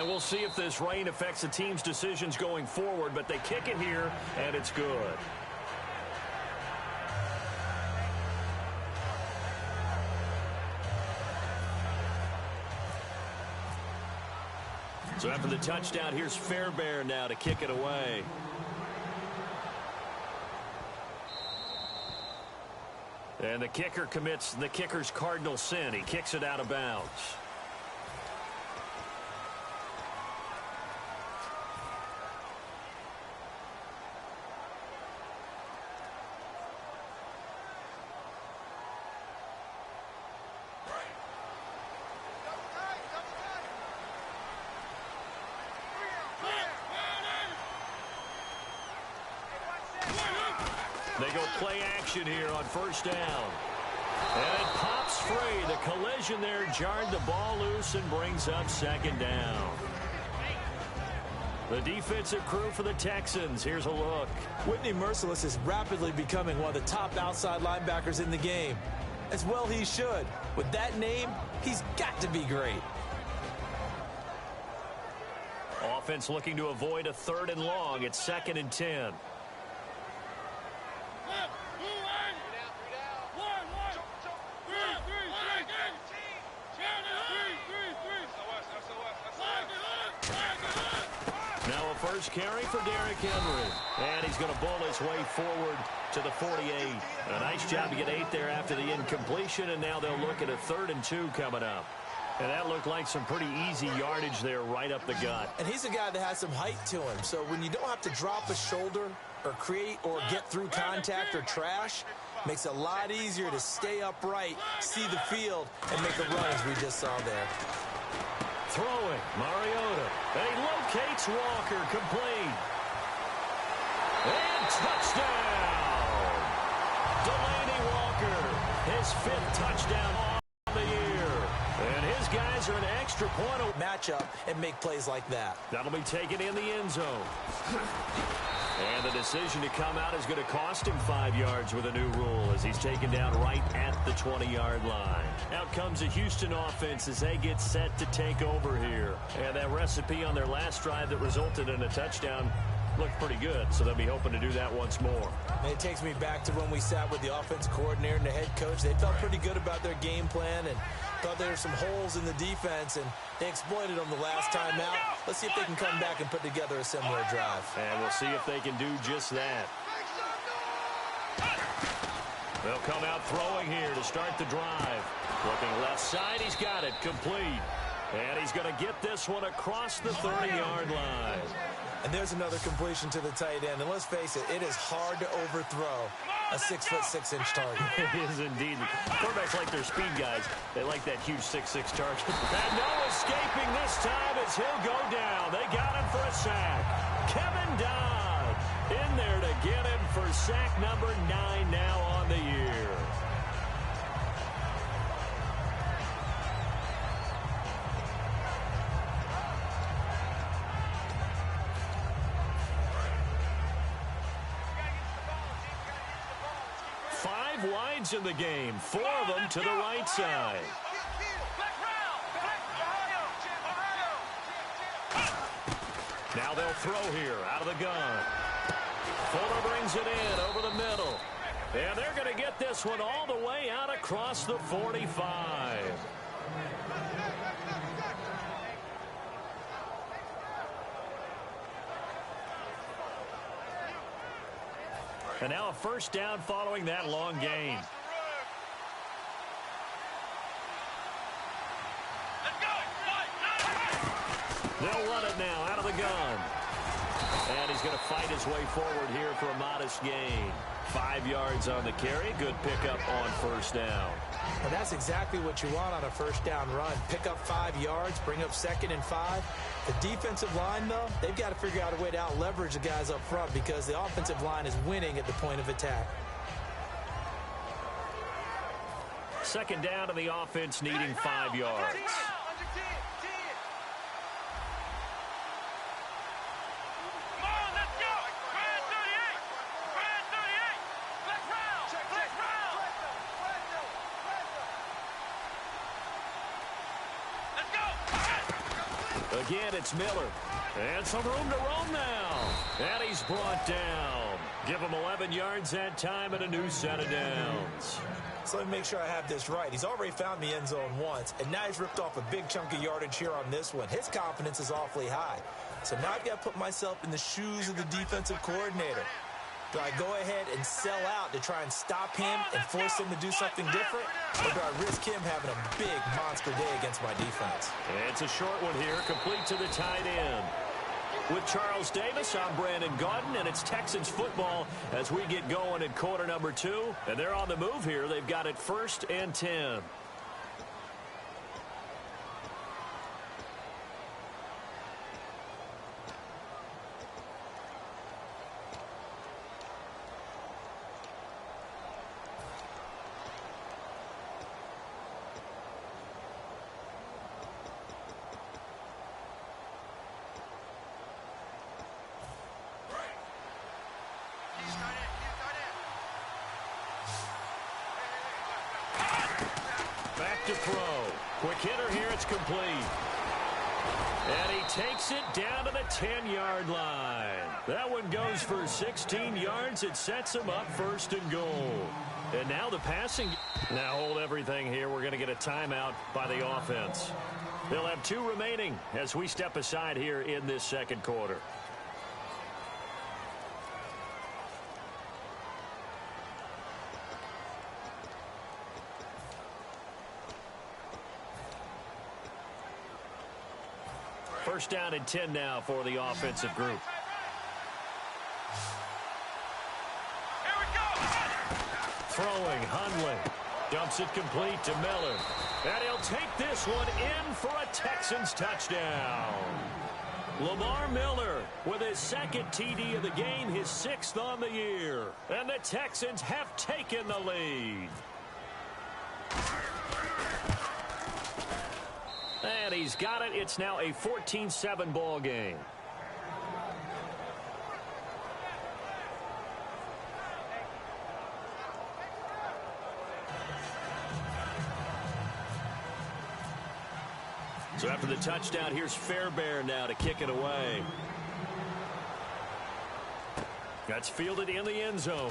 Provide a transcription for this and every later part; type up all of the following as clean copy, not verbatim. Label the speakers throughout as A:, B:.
A: And we'll see if this rain affects the team's decisions going forward, but they kick it here, and it's good. So after the touchdown, here's Fairbairn now to kick it away. And the kicker commits the kicker's cardinal sin. He kicks it out of bounds. They go play action here on first down. And it pops free. The collision there jarred the ball loose and brings up second down. The defensive crew for the Texans. Here's a look.
B: Whitney Merciless is rapidly becoming one of the top outside linebackers in the game. As well he should. With that name, he's got to be great.
A: Offense looking to avoid a 3rd and long. It's 2nd and 10. First carry for Derrick Henry. And he's going to bull his way forward to the 48. A nice job to get 8 there after the incompletion, and now they'll look at a 3rd and 2 coming up. And that looked like some pretty easy yardage there right up the gut.
B: And he's a guy that has some height to him, so when you don't have to drop a shoulder or create or get through contact or trash, makes it a lot easier to stay upright, see the field, and make a run as we just saw there.
A: Throwing, Mariota. And he locates Walker, complete. And touchdown! Delaney Walker, his 5th touchdown on the year. And his guys are an extra point
B: matchup and make plays like that.
A: That'll be taken in the end zone. And the decision to come out is going to cost him 5 yards with a new rule as he's taken down right at the 20-yard line. Out comes the Houston offense as they get set to take over here. And that recipe on their last drive that resulted in a touchdown looked pretty good, so they'll be hoping to do that once more.
B: And it takes me back to when we sat with the offense coordinator and the head coach. They felt pretty good about their game plan and thought there were some holes in the defense, and they exploited them the last time out. Let's see if they can come back and put together a similar drive.
A: And we'll see if they can do just that. They'll come out throwing here to start the drive. Looking left side, he's got it, complete. And he's going to get this one across the 30-yard line.
B: And there's another completion to the tight end. And let's face it, it is hard to overthrow a 6'6" target.
A: It is indeed. Quarterbacks like their speed guys. They like that huge 6'6" target. And no escaping this time as he'll go down. They got him for a sack. Kevin Dodd in there to get him for sack number 9 now on the year. Wides in the game, 4 of them to the right side. Now they'll throw here out of the gun. Fuller brings it in over the middle. And they're going to get this one all the way out across the 45. And now a first down following that long gain. They'll run it now out of the gun. And he's going to fight his way forward here for a modest gain. 5 yards on the carry. Good pickup on first down.
B: Well, that's exactly what you want on a first down run. Pick up 5 yards, bring up 2nd and 5. The defensive line, though, they've got to figure out a way to out-leverage the guys up front because the offensive line is winning at the point of attack.
A: Second down to the offense needing 5 yards. Again, it's Miller. And some room to roam now. And he's brought down. Give him 11 yards that time and a new set of downs.
B: So let me make sure I have this right. He's already found the end zone once, and now he's ripped off a big chunk of yardage here on this one. His confidence is awfully high. So now I've got to put myself in the shoes of the defensive coordinator. Do I go ahead and sell out to try and stop him and force him to do something different? Or do I risk him having a big monster day against my defense?
A: It's a short one here, complete to the tight end. With Charles Davis, I'm Brandon Gaudin, and it's Texans football as we get going in quarter number 2. And they're on the move here. They've got it 1st and 10. Back to throw. Quick hitter here. It's complete. And he takes it down to the 10-yard line. That one goes for 16 yards. It sets him up 1st and goal. And now the passing. Now hold everything here. We're going to get a timeout by the offense. They'll have 2 remaining as we step aside here in this second quarter. First down and 10 now for the offensive group.
C: Here we go.
A: Throwing, Hundley. Dumps it complete to Miller. And he'll take this one in for a Texans touchdown. Lamar Miller with his 2nd TD of the game, his 6th on the year. And the Texans have taken the lead. And he's got it. It's now a 14-7 ball game. So after the touchdown, here's Fairbairn now to kick it away. That's fielded in the end zone.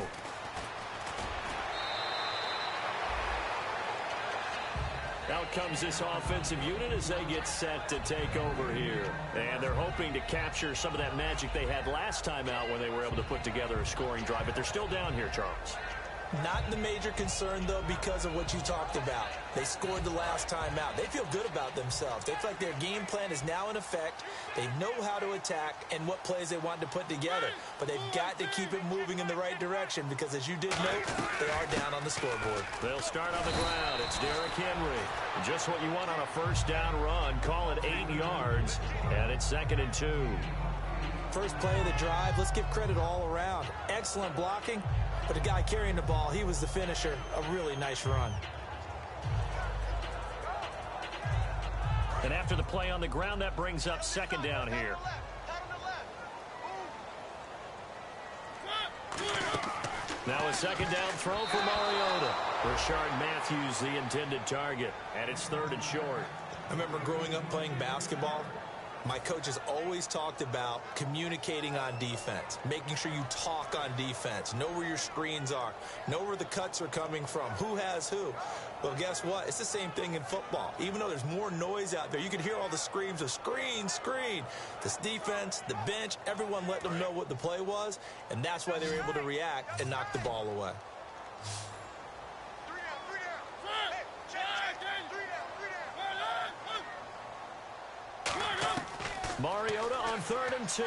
A: Out comes this offensive unit as they get set to take over here. And they're hoping to capture some of that magic they had last time out when they were able to put together a scoring drive. But they're still down here, Charles.
B: Not the major concern, though, because of what you talked about. They scored the last time out. They feel good about themselves. They feel like their game plan is now in effect. They know how to attack and what plays they want to put together. But they've got to keep it moving in the right direction because, as you did note, they are down on the scoreboard.
A: They'll start on the ground. It's Derrick Henry. Just what you want on a first down run. Call it 8 yards, and it's 2nd and 2.
B: First play of the drive. Let's give credit all around. Excellent blocking. But the guy carrying the ball, he was the finisher. A really nice run.
A: And after the play on the ground, that brings up 2nd down here. Now a 2nd down throw for Mariota. Rashard Matthews, the intended target. And it's 3rd and short.
B: I remember growing up playing basketball. My coaches always talked about communicating on defense, making sure you talk on defense, know where your screens are, know where the cuts are coming from, who has who. Well, guess what? It's the same thing in football. Even though there's more noise out there, you can hear all the screams of screen, screen. This defense, the bench, everyone let them know what the play was, and that's why they were able to react and knock the ball away.
A: Mariota on 3rd and 2.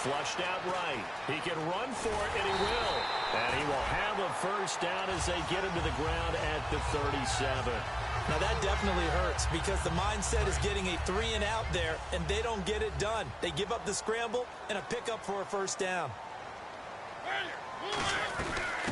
A: Flushed out right. He can run for it, and he will. And he will have a first down as they get him to the ground at the 37.
B: Now, that definitely hurts because the mindset is getting a 3-and-out there, and they don't get it done. They give up the scramble and a pickup for a first down.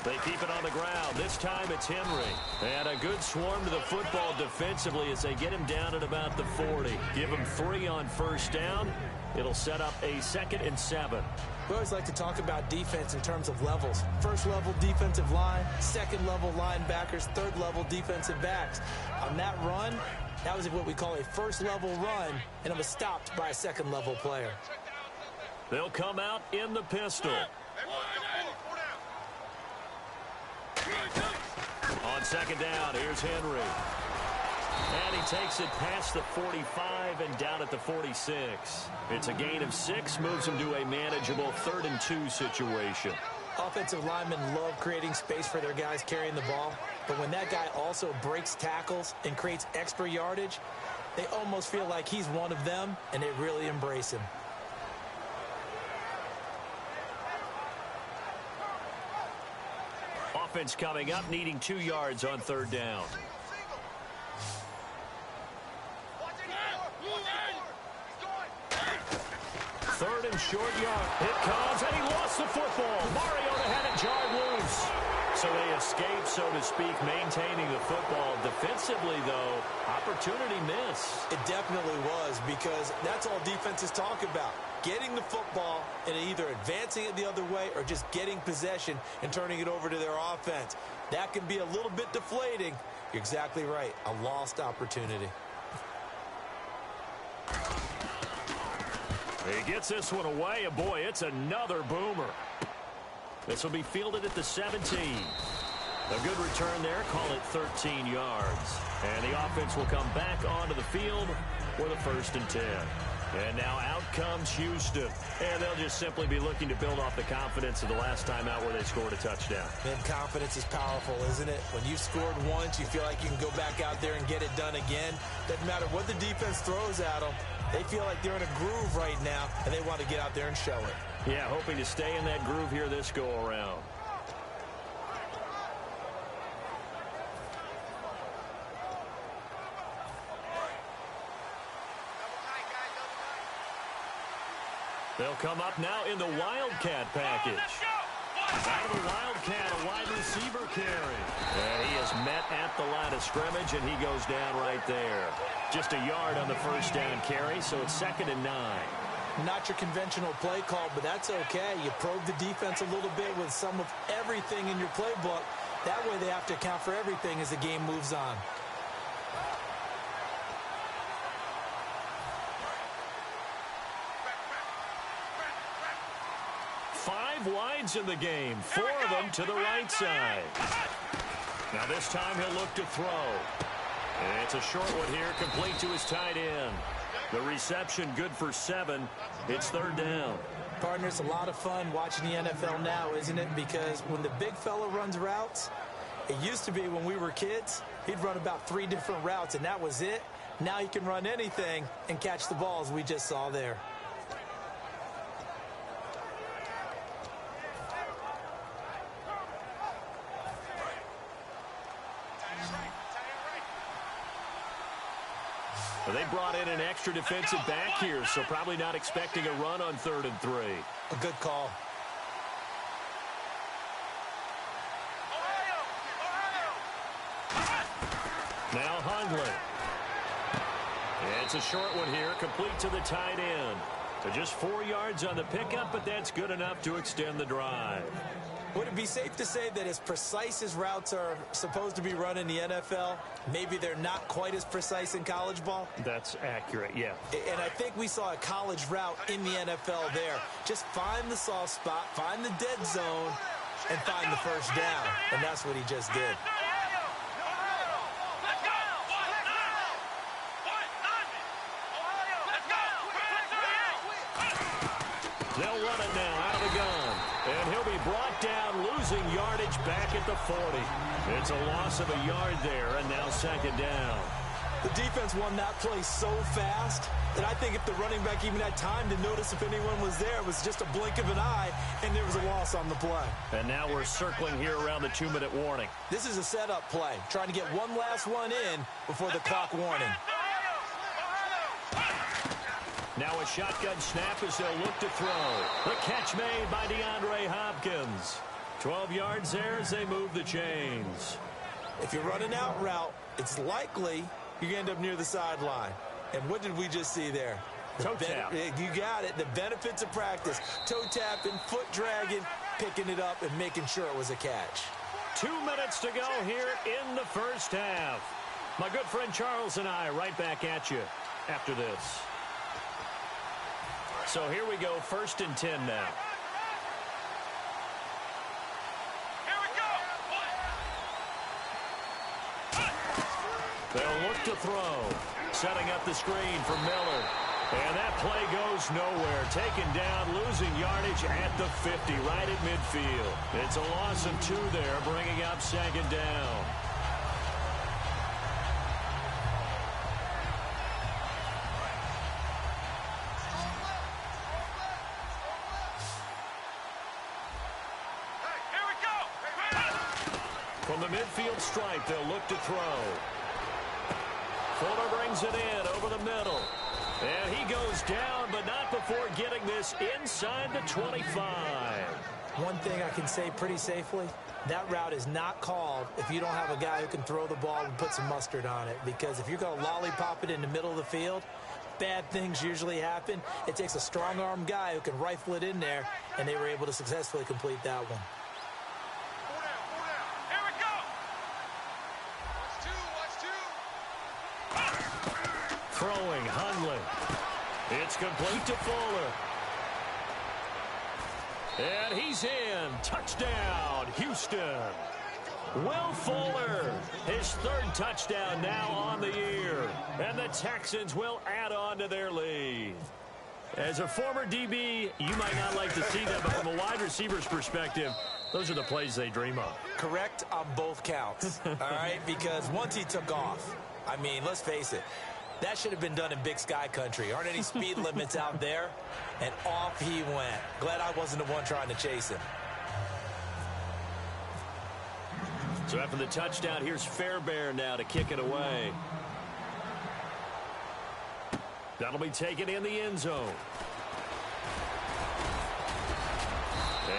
A: They keep it on the ground. This time it's Henry. And a good swarm to the football defensively as they get him down at about the 40. Give him 3 on first down. It'll set up a 2nd and 7.
B: We always like to talk about defense in terms of levels. First level defensive line, second level linebackers, third level defensive backs. On that run, that was what we call a first level run, and it was stopped by a second level player.
A: They'll come out in the pistol. On second down, here's Henry. And he takes it past the 45 and down at the 46. It's a gain of 6, moves him to a manageable 3rd and 2 situation.
B: Offensive linemen love creating space for their guys carrying the ball, but when that guy also breaks tackles and creates extra yardage, they almost feel like he's one of them, and they really embrace him.
A: Offense coming up, needing 2 yards on 3rd down. Third and short yard. It comes, and he lost the football. Mariota had it jarred loose. So they escape, so to speak, maintaining the football. Defensively, though, opportunity miss.
B: It definitely was, because that's all defenses talk about. Getting the football and either advancing it the other way or just getting possession and turning it over to their offense. That can be a little bit deflating. You're exactly right. A lost opportunity.
A: He gets this one away, and boy, it's another boomer. This will be fielded at the 17. A good return there, call it 13 yards. And the offense will come back onto the field for the 1st and 10. And now out comes Houston. And they'll just simply be looking to build off the confidence of the last time out where they scored a touchdown.
B: And confidence is powerful, isn't it? When you've scored once, you feel like you can go back out there and get it done again. Doesn't matter what the defense throws at them. They feel like they're in a groove right now, and they want to get out there and show it.
A: Yeah, hoping to stay in that groove here this go-around. They'll come up now in the Wildcat package. Out of the Wildcat, a wide receiver carry. And he is met at the line of scrimmage, and he goes down right there. Just a yard on the first down carry, so it's 2nd and 9.
B: Not your conventional play call, but that's okay. You probe the defense a little bit with some of everything in your playbook. That way they have to account for everything as the game moves on.
A: Wides in the game, 4 of them to the right side. Now this time he'll look to throw. And it's a short one here, complete to his tight end. The reception good for 7. It's 3rd down.
B: Partner, it's a lot of fun watching the NFL now, isn't it? Because when the big fella runs routes, it used to be when we were kids, he'd run about 3 different routes, and that was it. Now he can run anything and catch the balls we just saw there.
A: Well, they brought in an extra defensive back here, so probably not expecting a run on 3rd and 3.
B: A good call.
A: Now Hundley. It's a short one here, complete to the tight end. So just 4 yards on the pickup, but that's good enough to extend the drive.
B: Would it be safe to say that as precise as routes are supposed to be run in the NFL, maybe they're not quite as precise in college ball?
A: That's accurate, yeah.
B: And I think we saw a college route in the NFL there. Just find the soft spot, find the dead zone, and find the first down. And that's what he just did.
A: They'll run it now out of the gun. And he'll be brought down, losing yardage back at the 40. It's a loss of a yard there, and now 2nd down.
B: The defense won that play so fast that I think if the running back even had time to notice if anyone was there, it was just a blink of an eye, and there was a loss on the play.
A: And now we're circling here around the 2-minute warning.
B: This is a setup play, trying to get one last one in before the clock warning.
A: Now a shotgun snap as they'll look to throw. The catch made by DeAndre Hopkins. 12 yards there as they move the chains.
B: If you're running out route, it's likely you're going to end up near the sideline. And what did we just see there?
A: Toe tap.
B: You got it. The benefits of practice. Toe tapping, foot dragging, picking it up, and making sure it was a catch.
A: 2 minutes to go here in the first half. My good friend Charles and I right back at you after this. So here we go, 1st and 10 now. They'll look to throw. Setting up the screen for Miller. And that play goes nowhere. Taken down, losing yardage at the 50, right at midfield. It's a loss of 2 there, bringing up 2nd down. From the midfield stripe, they'll look to throw. Fuller brings it in over the middle. And he goes down, but not before getting this inside the 25.
B: One thing I can say pretty safely, that route is not called if you don't have a guy who can throw the ball and put some mustard on it. Because if you're going to lollipop it in the middle of the field, bad things usually happen. It takes a strong-arm guy who can rifle it in there, and they were able to successfully complete that one.
A: Throwing, Hundley. It's complete to Fuller. And he's in. Touchdown, Houston. Will Fuller, his 3rd touchdown now on the year. And the Texans will add on to their lead. As a former DB, you might not like to see that, but from a wide receiver's perspective, those are the plays they dream of.
B: Correct on both counts, all right? Because once he took off, I mean, let's face it, that should have been done in Big Sky country. Aren't any speed limits out there? And off he went. Glad I wasn't the one trying to chase him.
A: So after the touchdown, here's Fairbairn now to kick it away. That'll be taken in the end zone.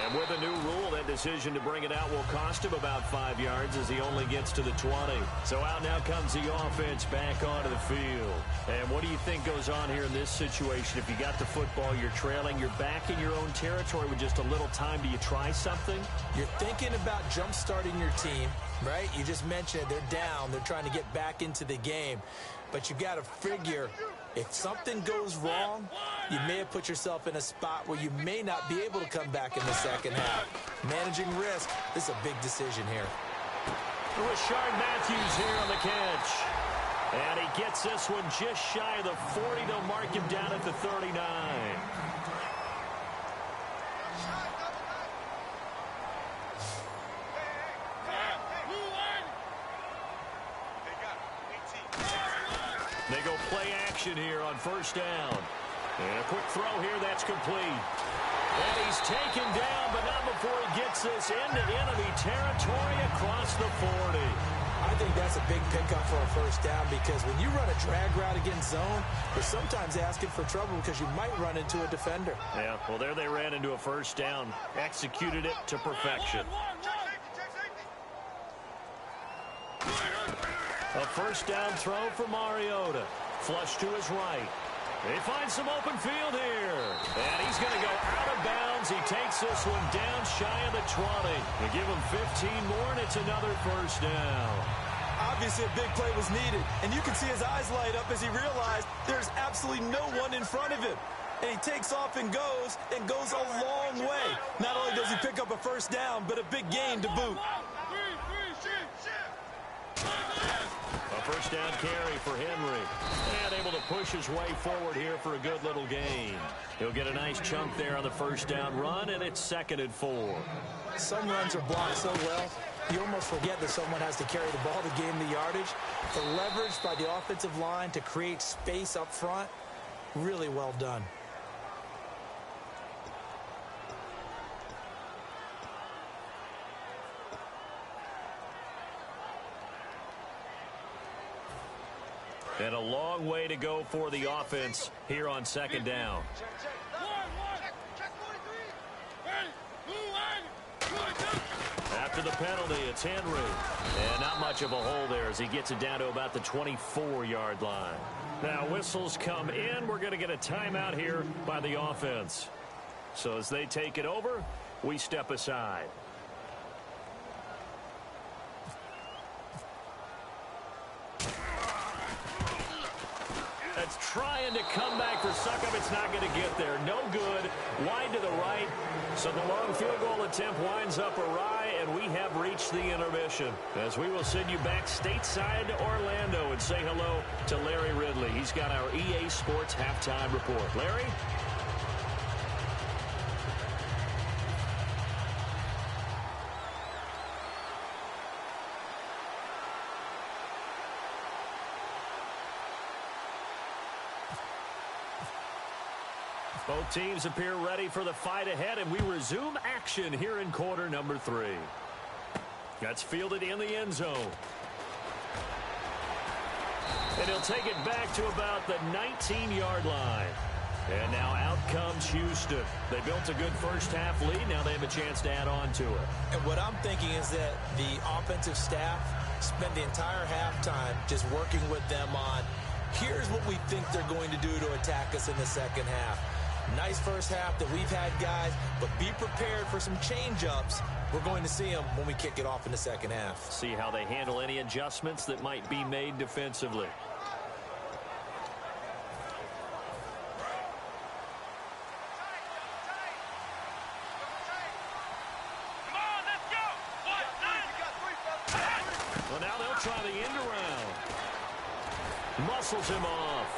A: And with a new rule, that decision to bring it out will cost him about 5 yards as he only gets to the 20. So out now comes the offense back onto the field. And what do you think goes on here in this situation? If you got the football, you're trailing, you're back in your own territory with just a little time. Do you try something?
B: You're thinking about jump-starting your team, right? You just mentioned they're down. They're trying to get back into the game. But you got to figure, if something goes wrong, you may have put yourself in a spot where you may not be able to come back in the second half. Managing risk, this is a big decision here.
A: Rashard Matthews here on the catch. And he gets this one just shy of the 40. They'll mark him down at the 39. They go play action here on 1st down. And a quick throw here, that's complete. And he's taken down, but not before he gets this into enemy territory across the 40.
B: I think that's a big pickup for a 1st down because when you run a drag route against zone, you're sometimes asking for trouble because you might run into a defender.
A: Yeah, well, there they ran into a 1st down. Executed it to perfection. A 1st down throw for Mariota. Flush to his right. They find some open field here. And he's going to go out of bounds. He takes this one down shy of the 20. They give him 15 more, and it's another 1st down.
B: Obviously, a big play was needed. And you can see his eyes light up as he realized there's absolutely no one in front of him. And he takes off and goes a long way. Not only does he pick up a 1st down, but a big gain to boot.
A: A 1st down carry for Henry. And able to push his way forward here for a good little gain. He'll get a nice chunk there on the 1st down run, and it's 2nd and 4.
B: Some runs are blocked so well, you almost forget that someone has to carry the ball to gain the yardage. The leverage by the offensive line to create space up front, really well done.
A: And a long way to go for the offense here on 2nd down.
C: Check 43. Ready, move on.
A: after the penalty. It's Henry. And not much of a hole there as he gets it down to about the 24-yard line. Now whistles come in. We're going to get a timeout here by the offense. So as they take it over, we step aside. That's trying to come back for Succop. It's not going to get there. No good. Wide to the right. So the long field goal attempt winds up awry, and we have reached the intermission. As we will send you back stateside to Orlando and say hello to Larry Ridley. He's got our EA Sports halftime report. Larry? Both teams appear ready for the fight ahead, and we resume action here in quarter number 3. That's fielded in the end zone. And he'll take it back to about the 19-yard line. And now out comes Houston. They built a good first-half lead. Now they have a chance to add on to it.
B: And what I'm thinking is that the offensive staff spent the entire halftime just working with them on, here's what we think they're going to do to attack us in the second half. Nice first half that we've had, guys, but be prepared for some change-ups. We're going to see them when we kick it off in the second half.
A: See how they handle any adjustments that might be made defensively. Well, now they'll try the end around. Muscles him off.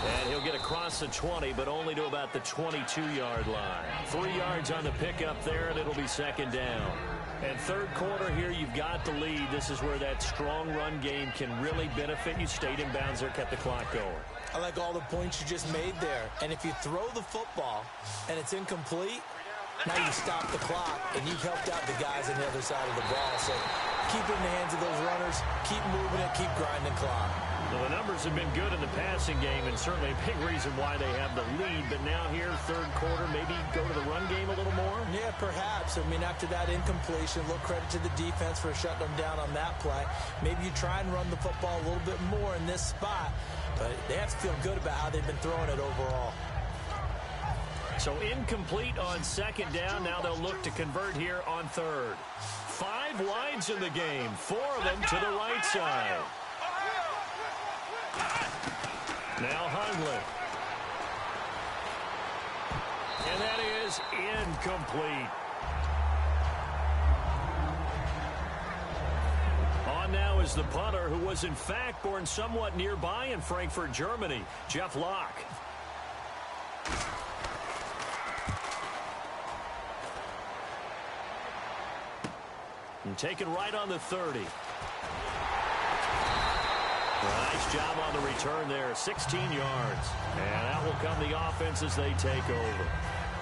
A: And he'll get across the 20, but only to about the 22-yard line. 3 yards on the pickup there, and it'll be second down. And third quarter here, you've got the lead. This is where that strong run game can really benefit you. Stayed in bounds there, kept the clock going.
B: I like all the points you just made there. And if you throw the football and it's incomplete, now you stop the clock, and you've helped out the guys on the other side of the ball. So keep it in the hands of those runners, keep moving it, keep grinding clock.
A: Well, the numbers have been good in the passing game, and certainly a big reason why they have the lead. But now here, third quarter, maybe go to the run game a little more?
B: Yeah, perhaps. I mean, after that incompletion, a little credit to the defense for shutting them down on that play. Maybe you try and run the football a little bit more in this spot. But they have to feel good about how they've been throwing it overall.
A: So incomplete on second down. Now they'll look to convert here on third. 5 wides in the game, 4 of them to the right side. Now Hundley. And that is incomplete. On now is the punter, who was in fact born somewhat nearby in Frankfurt, Germany, Jeff Locke. And taken right on the 30. Nice job on the return there, 16 yards. And out will come the offense as they take over.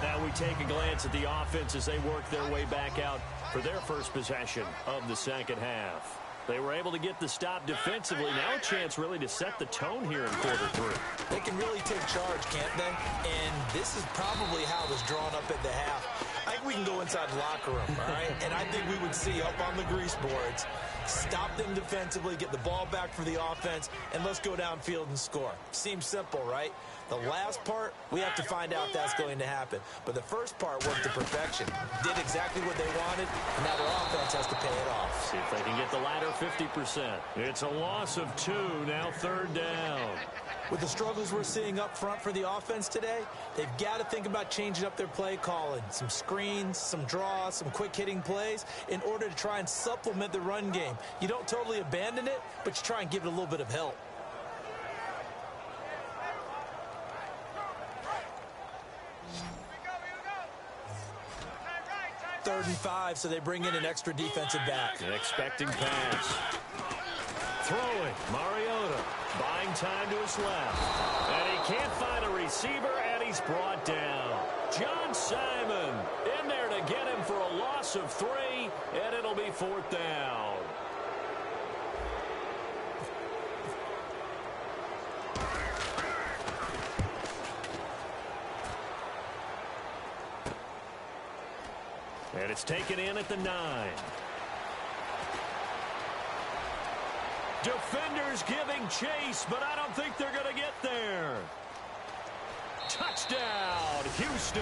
A: Now we take a glance at the offense as they work their way back out for their first possession of the second half. They were able to get the stop defensively. Now a chance really to set the tone here in quarter 3.
B: They can really take charge, can't they? And this is probably how it was drawn up at the half. I think we can go inside the locker room, all right? And I think we would see up on the grease boards, stop them defensively, get the ball back for the offense, and let's go downfield and score. Seems simple, right? The last part, we have to find out that's going to happen. But the first part worked to perfection. Did exactly what they wanted, and now their offense has to pay it off.
A: See if they can get the latter 50%. It's a loss of 2, now third down.
B: With the struggles we're seeing up front for the offense today, they've got to think about changing up their play calling. Some screens, some draws, some quick-hitting plays in order to try and supplement the run game. You don't totally abandon it, but you try and give it a little bit of help. Third and 5, so they bring in an extra defensive back.
A: An expecting pass. Throwing, Mariota, buying time to his left. And he can't find a receiver, and he's brought down. John Simon in there to get him for a loss of 3, and it'll be 4th down. And And it's taken in at the 9. Defenders giving chase, but I don't think they're going to get there. Touchdown, Houston.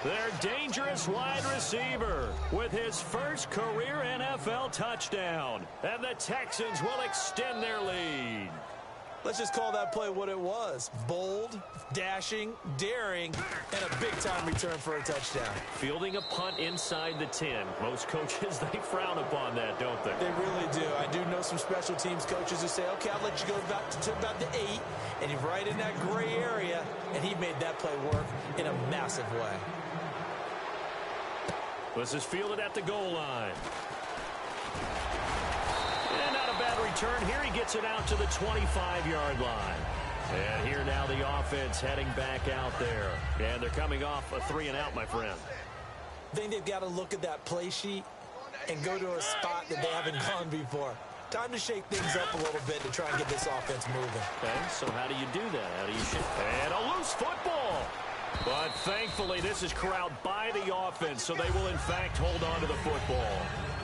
A: Their dangerous wide receiver with his first career NFL touchdown. And the Texans will extend their lead.
B: Let's just call that play what it was. Bold, dashing, daring, and a big-time return for a touchdown.
A: Fielding a punt inside the 10. Most coaches, they frown upon that, don't they?
B: They really do. I do know some special teams coaches who say, okay, I'll let you go to about the 8, and you're right in that gray area, and he made that play work in a massive way.
A: This is fielded at the goal line. And not a bad return here. He gets it out to the 25-yard line. And here now the offense heading back out there. And they're coming off a 3-and-out, my friend.
B: I think they've got to look at that play sheet and go to a spot that they haven't gone before. Time to shake things up a little bit to try and get this offense moving.
A: Okay, so how do you do that? How do you shake? And a loose football. But thankfully, this is corralled by the offense, so they will, in fact, hold on to the football.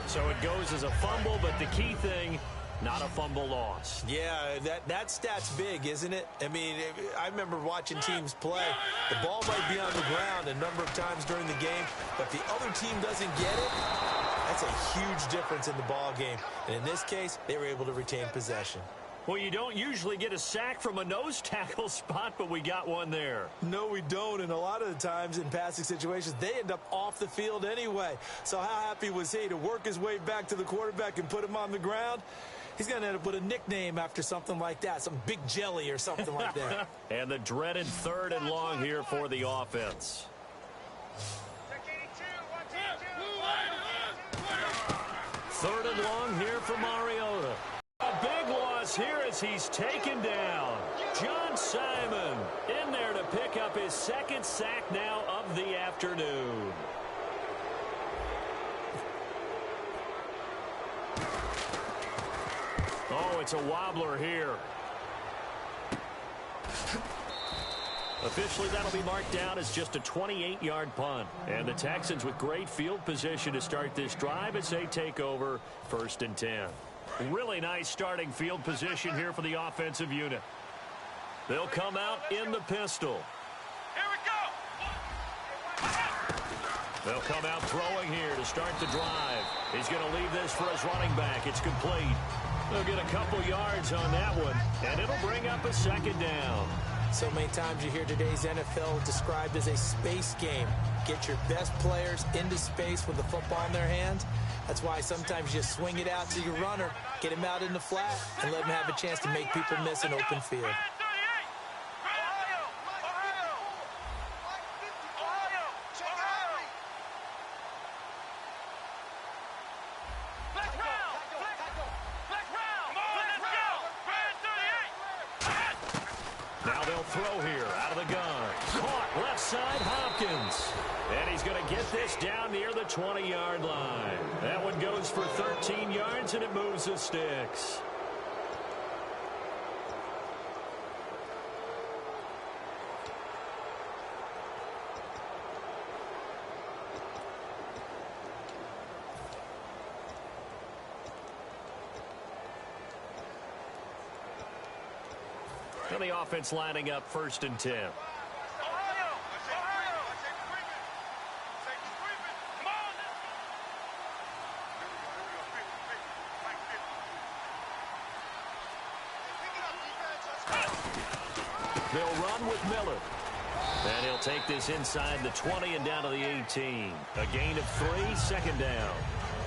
A: So it goes as a fumble, but the key thing, not a fumble loss.
B: Yeah, that stat's big, isn't it? I mean, I remember watching teams play. The ball might be on the ground a number of times during the game, but if the other team doesn't get it, that's a huge difference in the ball game. And in this case, they were able to retain possession.
A: Well, you don't usually get a sack from a nose tackle spot, but we got one there.
B: No, we don't. And a lot of the times in passing situations, they end up off the field anyway. So how happy was he to work his way back to the quarterback and put him on the ground? He's going to end up with a nickname after something like that, some Big Jelly or something like that.
A: And the dreaded 3rd and long here for the offense. 3rd and long here for Mariota. A big loss here as he's taken down. John Simon in there to pick up his 2nd sack now of the afternoon. Oh, it's a wobbler here. Officially, that'll be marked down as just a 28-yard punt. And the Texans with great field position to start this drive as they take over 1st and 10. Really nice starting field position here for the offensive unit. They'll come out in the pistol.
C: Here we go.
A: They'll come out throwing here to start the drive. He's going to leave this for his running back. It's complete. They'll get a couple yards on that one, and it'll bring up a 2nd down.
B: So many times you hear today's NFL described as a space game. Get your best players into space with the football in their hands. That's why sometimes you swing it out to your runner, get him out in the flat, and let him have a chance to make people miss an open field.
A: Now they'll throw here out of the gun. Caught left side, Hopkins. And he's going to get this down near the 20-yard line. That one goes for 13 yards, and it moves the sticks. And the offense lining up 1st and 10. They'll run with Miller. And he'll take this inside the 20 and down to the 18. A gain of 3, 2nd down.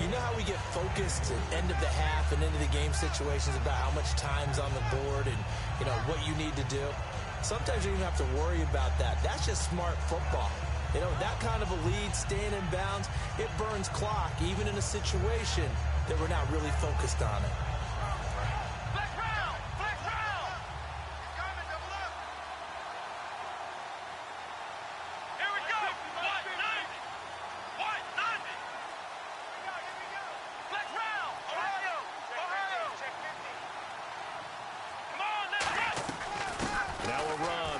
B: You know how we get focused at end of the half and into the game situations about how much time's on the board and, you know, what you need to do? Sometimes you don't have to worry about that. That's just smart football. You know, that kind of a lead, staying in bounds, it burns clock, even in a situation that we're not really focused on it.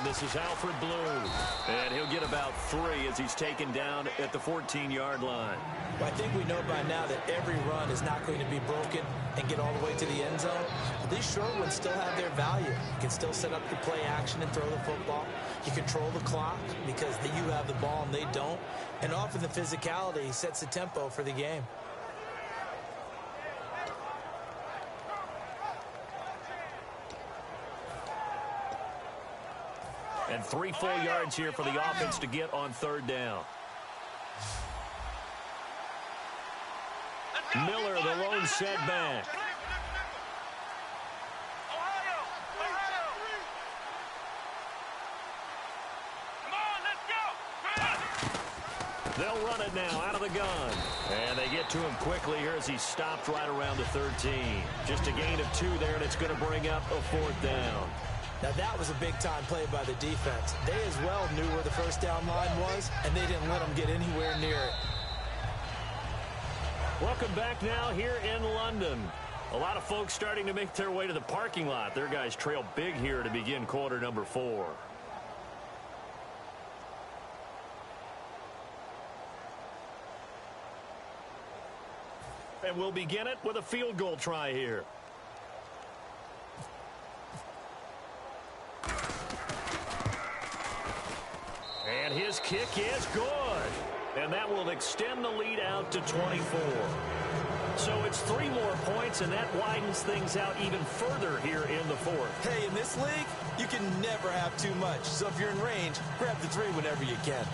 A: this is Alfred Blue. And he'll get about 3 as he's taken down at the 14-yard line.
B: Well, I think we know by now that every run is not going to be broken and get all the way to the end zone. But these short ones still have their value. You can still set up your play action and throw the football. You control the clock because you have the ball and they don't. And often the physicality sets the tempo for the game.
A: And 3 full yards here for the offense to get on 3rd down. Miller, the lone setback. They'll run it now out of the gun. And they get to him quickly here as he's stopped right around the 13. Just a gain of 2 there, and it's going to bring up a 4th down.
B: Now, that was a big-time play by the defense. They as well knew where the first down line was, and they didn't let them get anywhere near it.
A: Welcome back now here in London. A lot of folks starting to make their way to the parking lot. Their guys trail big here to begin quarter number 4. And we'll begin it with a field goal try here. And his kick is good. And that will extend the lead out to 24. So it's 3 more points, and that widens things out even further here in the 4th.
B: Hey, in this league, you can never have too much. So if you're in range, grab the 3 whenever you can.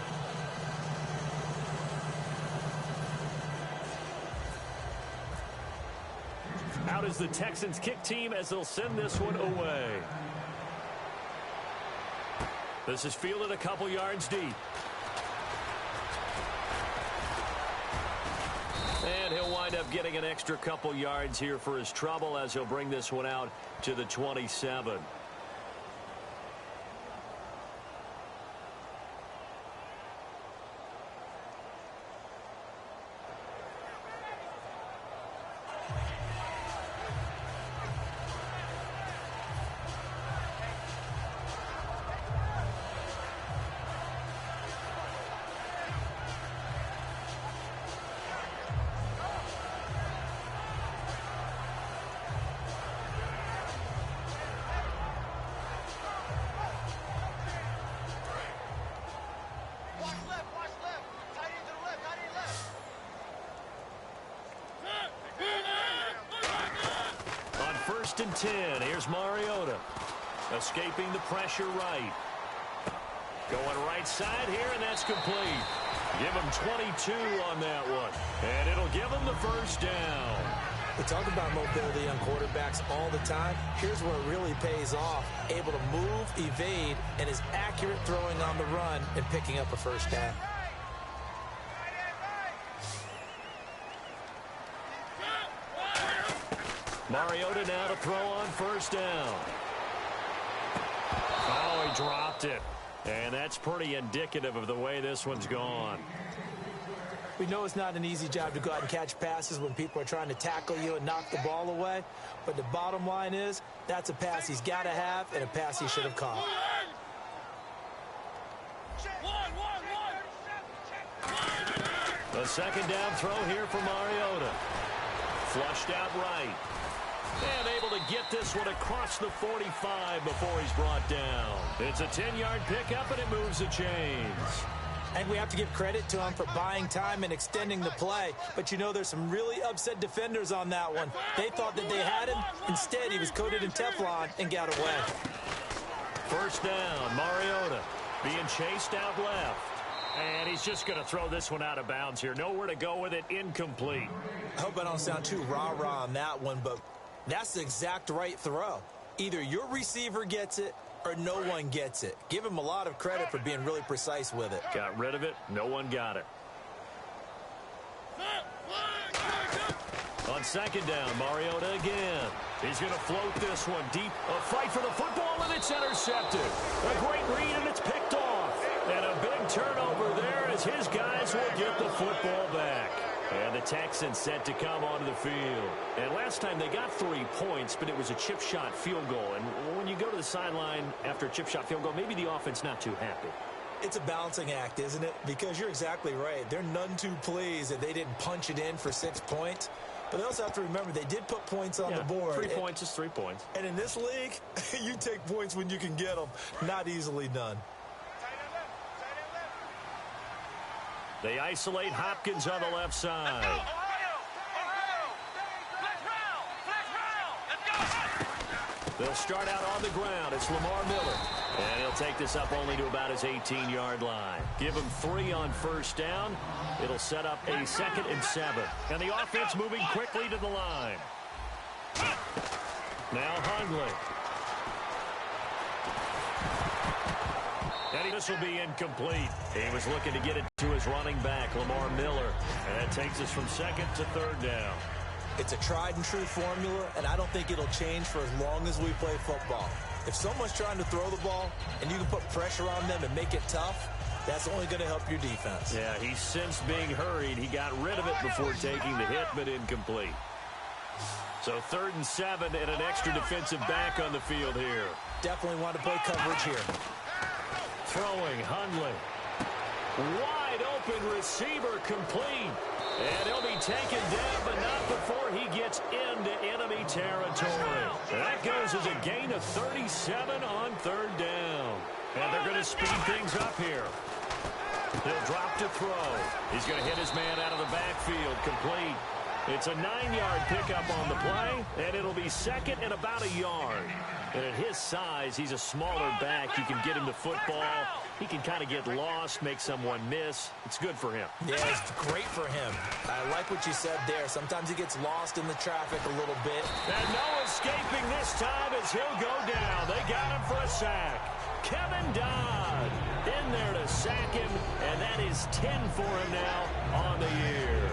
A: Out is the Texans kick team as they'll send this one away. This is fielded a couple yards deep. And he'll wind up getting an extra couple yards here for his trouble as he'll bring this one out to the 27. And 10. Here's Mariota. Escaping the pressure right. Going right side here, and that's complete. Give him 22 on that one. And it'll give him the first down.
B: We talk about mobility on quarterbacks all the time. Here's where it really pays off. Able to move, evade, and is accurate throwing on the run and picking up a first down.
A: Mariota now to throw on first down. Oh, he dropped it. And that's pretty indicative of the way this one's gone.
B: We know it's not an easy job to go out and catch passes when people are trying to tackle you and knock the ball away. But the bottom line is, that's a pass he's got to have and a pass he should have caught.
A: The second down throw here for Mariota. Flushed out right. And able to get this one across the 45 before he's brought down. It's a 10-yard pickup, and it moves the chains.
B: And we have to give credit to him for buying time and extending the play. But you know, there's some really upset defenders on that one. They thought that they had him. Instead, he was coated in Teflon and got away.
A: First down, Mariota being chased out left. And he's just going to throw this one out of bounds here. Nowhere to go with it, incomplete.
B: I hope I don't sound too rah-rah on that one, but that's the exact right throw. Either your receiver gets it or no one gets it. Give him a lot of credit for being really precise with it.
A: Got rid of it. No one got it. On second down, Mariota again. He's going to float this one deep. A fight for the football, and it's intercepted. A great read, and it's picked off. And a big turnover there as his guys will get the football back. And the Texans set to come onto the field. And last time they got 3 points, but it was a chip shot field goal. And when you go to the sideline after a chip shot field goal, maybe the offense not too happy.
B: It's a balancing act, isn't it? Because you're exactly right. They're none too pleased that they didn't punch it in for 6 points. But they also have to remember they did put points on the board.
A: 3 points is 3 points.
B: And in this league, you take points when you can get them. Not easily done.
A: They isolate Hopkins on the left side. They'll start out on the ground. It's Lamar Miller. And he'll take this up only to about his 18-yard line. Give him 3 on first down. It'll set up a 2nd and 7. And the offense moving quickly to the line. Now Hundley. And this will be incomplete. He was looking to get it to his running back, Lamar Miller. And that takes us from 2nd to 3rd down.
B: It's a tried-and-true formula, and I don't think it'll change for as long as we play football. If someone's trying to throw the ball and you can put pressure on them and make it tough, that's only going to help your defense.
A: Yeah, he's since being hurried. He got rid of it before taking the hit, but incomplete. So 3rd and 7 and an extra defensive back on the field here.
B: Definitely want to play coverage here.
A: Throwing, Hundley. Wide open receiver complete. And he'll be taken down, but not before he gets into enemy territory. That goes as a gain of 37 on 3rd down. And they're going to speed things up here. He'll drop to throw. He's going to hit his man out of the backfield, complete. It's a 9-yard pickup on the play, and it'll be 2nd and about a yard. And at his size, he's a smaller back. You can get him the football. He can kind of get lost, make someone miss. It's good for him.
B: Yeah, it's great for him. I like what you said there. Sometimes he gets lost in the traffic a little bit.
A: And no escaping this time as he'll go down. They got him for a sack. Kevin Dodd in there to sack him, and that is 10 for him now on the year.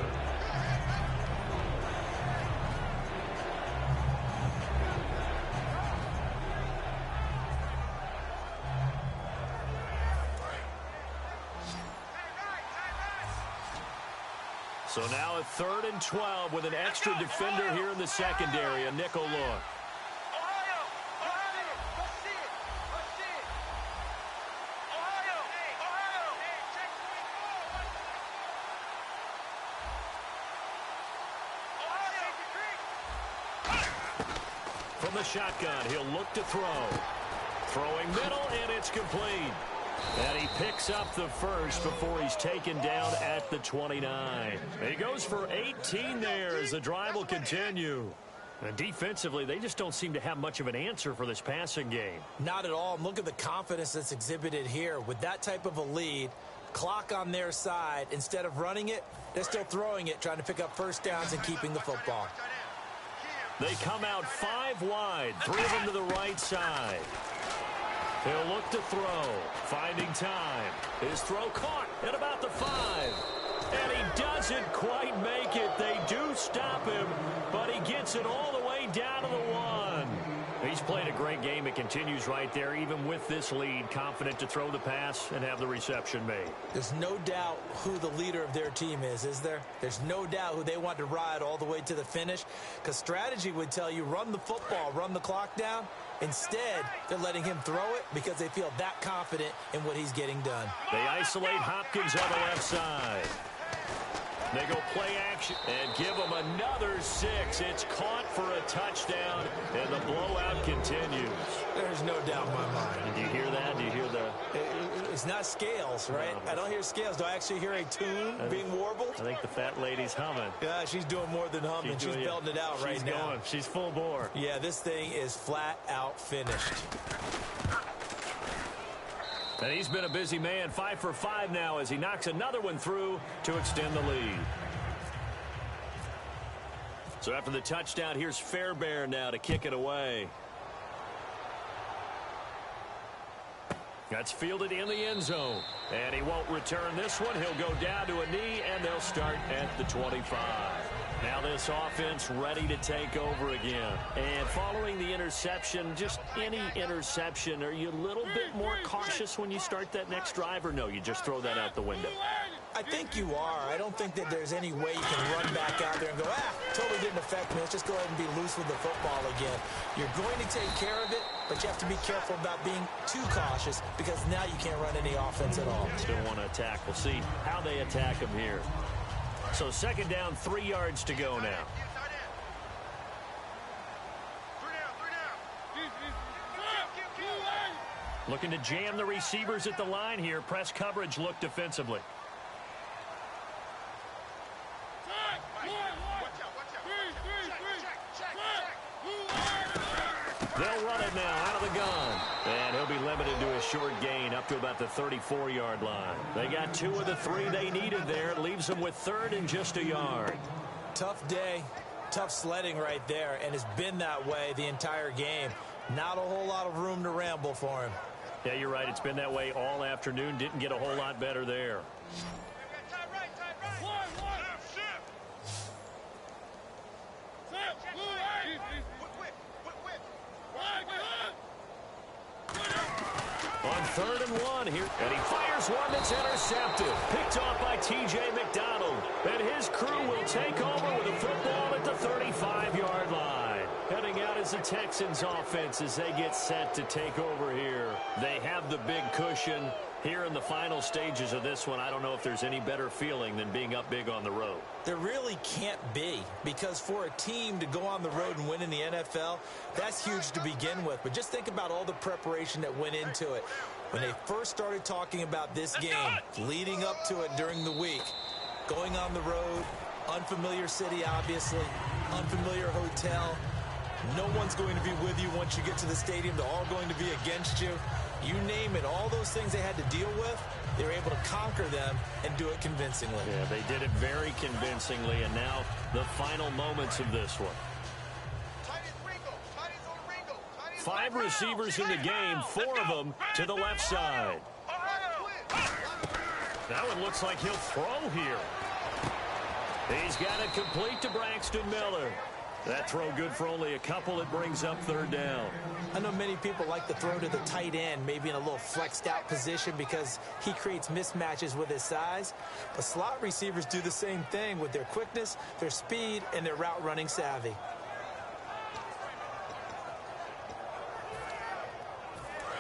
A: So now a 3rd and 12 with an extra defender here in the secondary, a nickel look. From the shotgun, he'll look to throw. Throwing middle, and it's complete. And he picks up the first before he's taken down at the 29. He goes for 18 there as the drive will continue. And defensively, they just don't seem to have much of an answer for this passing game.
B: Not at all. And look at the confidence that's exhibited here. With that type of a lead, clock on their side, instead of running it, they're still throwing it, trying to pick up first downs and keeping the football.
A: They come out 5 wide, 3 of them to the right side. He'll look to throw, finding time. His throw caught at about the 5. And he doesn't quite make it. They do stop him, but he gets it all the way down to the 1. He's played a great game. It continues right there, even with this lead, confident to throw the pass and have the reception made.
B: There's no doubt who the leader of their team is there? There's no doubt who they want to ride all the way to the finish, because strategy would tell you run the football, run the clock down. Instead, they're letting him throw it because they feel that confident in what he's getting done.
A: They isolate Hopkins on the left side. They go play action and give him another 6. It's caught for a touchdown, and the blowout continues.
B: There's no doubt in my mind.
A: Do you hear that? Do you hear the...
B: It's not scales, right? I don't hear scales. Do I actually hear a tune being warbled?
A: I think the fat lady's humming.
B: Yeah, she's doing more than humming. She's belting it out right now.
A: She's going. She's full bore.
B: Yeah, this thing is flat out finished.
A: And he's been a busy man, 5 for 5 now as he knocks another one through to extend the lead. So after the touchdown, here's Fairbairn now to kick it away. That's fielded in the end zone. And he won't return this one. He'll go down to a knee, and they'll start at the 25. Now this offense ready to take over again. And following the interception, just any interception, are you a little bit more cautious when you start that next drive, or no, you just throw that out the window?
B: I think you are. I don't think that there's any way you can run back out there and go, totally didn't affect me. Let's just go ahead and be loose with the football again. You're going to take care of it, but you have to be careful about being too cautious because now you can't run any offense at all.
A: Still want to attack. We'll see how they attack him here. So second down, 3 yards to go now. Looking to jam the receivers at the line here. Press coverage look defensively. They'll run it now out of the gun. And he'll be limited to a short gain up to about the 34-yard line. They got 2 of the 3 they needed there. It leaves them with 3rd and just a yard.
B: Tough day, tough sledding right there, and it's been that way the entire game. Not a whole lot of room to ramble for him.
A: Yeah, you're right. It's been that way all afternoon. Didn't get a whole lot better there. On 3rd and 1 here, and he fires one that's intercepted. Picked off by T.J. McDonald. And his crew will take over with a football at the 35-yard line. Heading out is the Texans offense as they get set to take over here. They have the big cushion here in the final stages of this one. I don't know if there's any better feeling than being up big on the road.
B: There really can't be, because for a team to go on the road and win in the NFL, that's huge to begin with. But just think about all the preparation that went into it. When they first started talking about this game, leading up to it during the week, going on the road, unfamiliar city, obviously, unfamiliar hotel. No one's going to be with you once you get to the stadium. They're all going to be against you. You name it, all those things they had to deal with, they were able to conquer them and do it convincingly.
A: Yeah, they did it very convincingly, and now the final moments of this one. 5 receivers in the game, 4 of them to the left side. That one looks like he'll throw here. He's got it complete to Braxton Miller. That throw good for only a couple. It brings up 3rd down.
B: I know many people like to throw to the tight end, maybe in a little flexed out position because he creates mismatches with his size. But slot receivers do the same thing with their quickness, their speed, and their route running savvy.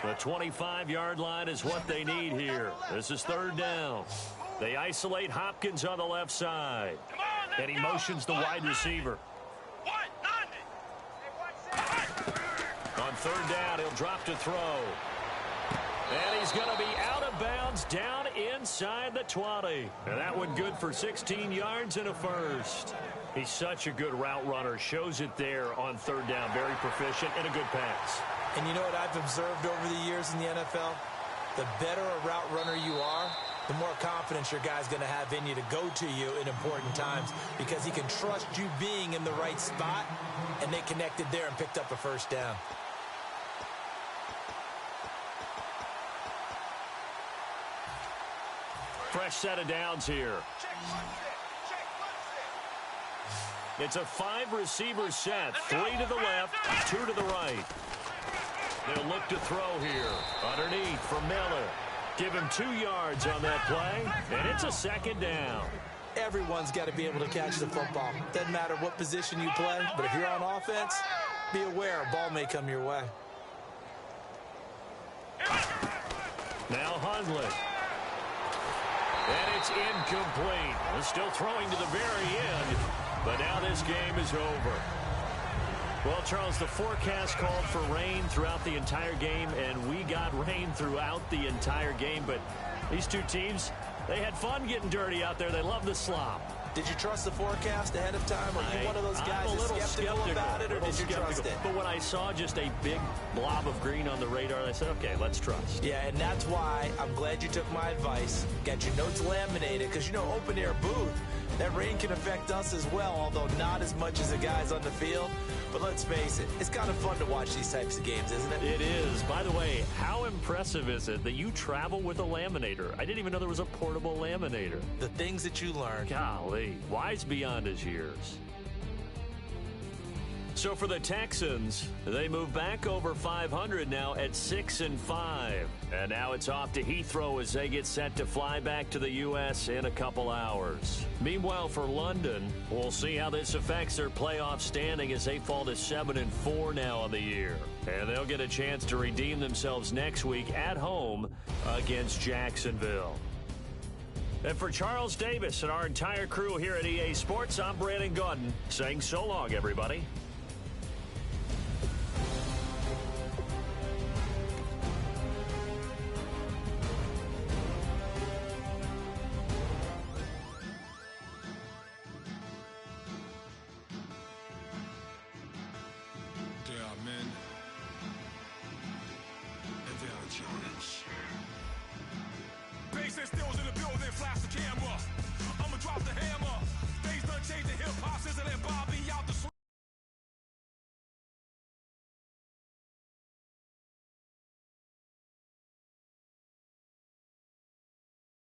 A: The 25-yard line is what they need here. This is 3rd down. They isolate Hopkins on the left side. And he motions the wide receiver. On 3rd down, he'll drop to throw. And he's going to be out of bounds down inside the 20. And that one good for 16 yards and a first. He's such a good route runner. Shows it there on 3rd down. Very proficient and a good pass.
B: And you know what I've observed over the years in the NFL? The better a route runner you are, the more confidence your guy's going to have in you to go to you in important times because he can trust you being in the right spot, and they connected there and picked up a 1st down.
A: Fresh set of downs here. It's a 5-receiver set. 3 to the left, 2 to the right. They'll look to throw here. Underneath for Miller. Give him 2 yards on that play, and it's a 2nd down.
B: Everyone's got to be able to catch the football. Doesn't matter what position you play, but if you're on offense, be aware a ball may come your way.
A: Now Hundley. And it's incomplete. They're still throwing to the very end, but now this game is over. Well, Charles, the forecast called for rain throughout the entire game, and we got rain throughout the entire game. But these two teams, they had fun getting dirty out there. They love the slop.
B: Did you trust the forecast ahead of time? Are you one of those guys that's skeptical about it, or did you trust it?
A: But when I saw just a big blob of green on the radar, I said, okay, let's trust.
B: Yeah, and that's why I'm glad you took my advice. Got your notes laminated, because, you know, open-air booth, that rain can affect us as well, although not as much as the guys on the field. But let's face it, it's kind of fun to watch these types of games, isn't it?
A: It is. By the way, how impressive is it that you travel with a laminator? I didn't even know there was a portable laminator.
B: The things that you learn.
A: Golly, wise beyond his years. So for the Texans, they move back over 500 now at 6-5. And now it's off to Heathrow as they get set to fly back to the U.S. in a couple hours. Meanwhile, for London, we'll see how this affects their playoff standing as they fall to 7-4 now on the year. And they'll get a chance to redeem themselves next week at home against Jacksonville. And for Charles Davis and our entire crew here at EA Sports, I'm Brandon Gaudin saying so long, everybody.
D: There are men, and there are giants.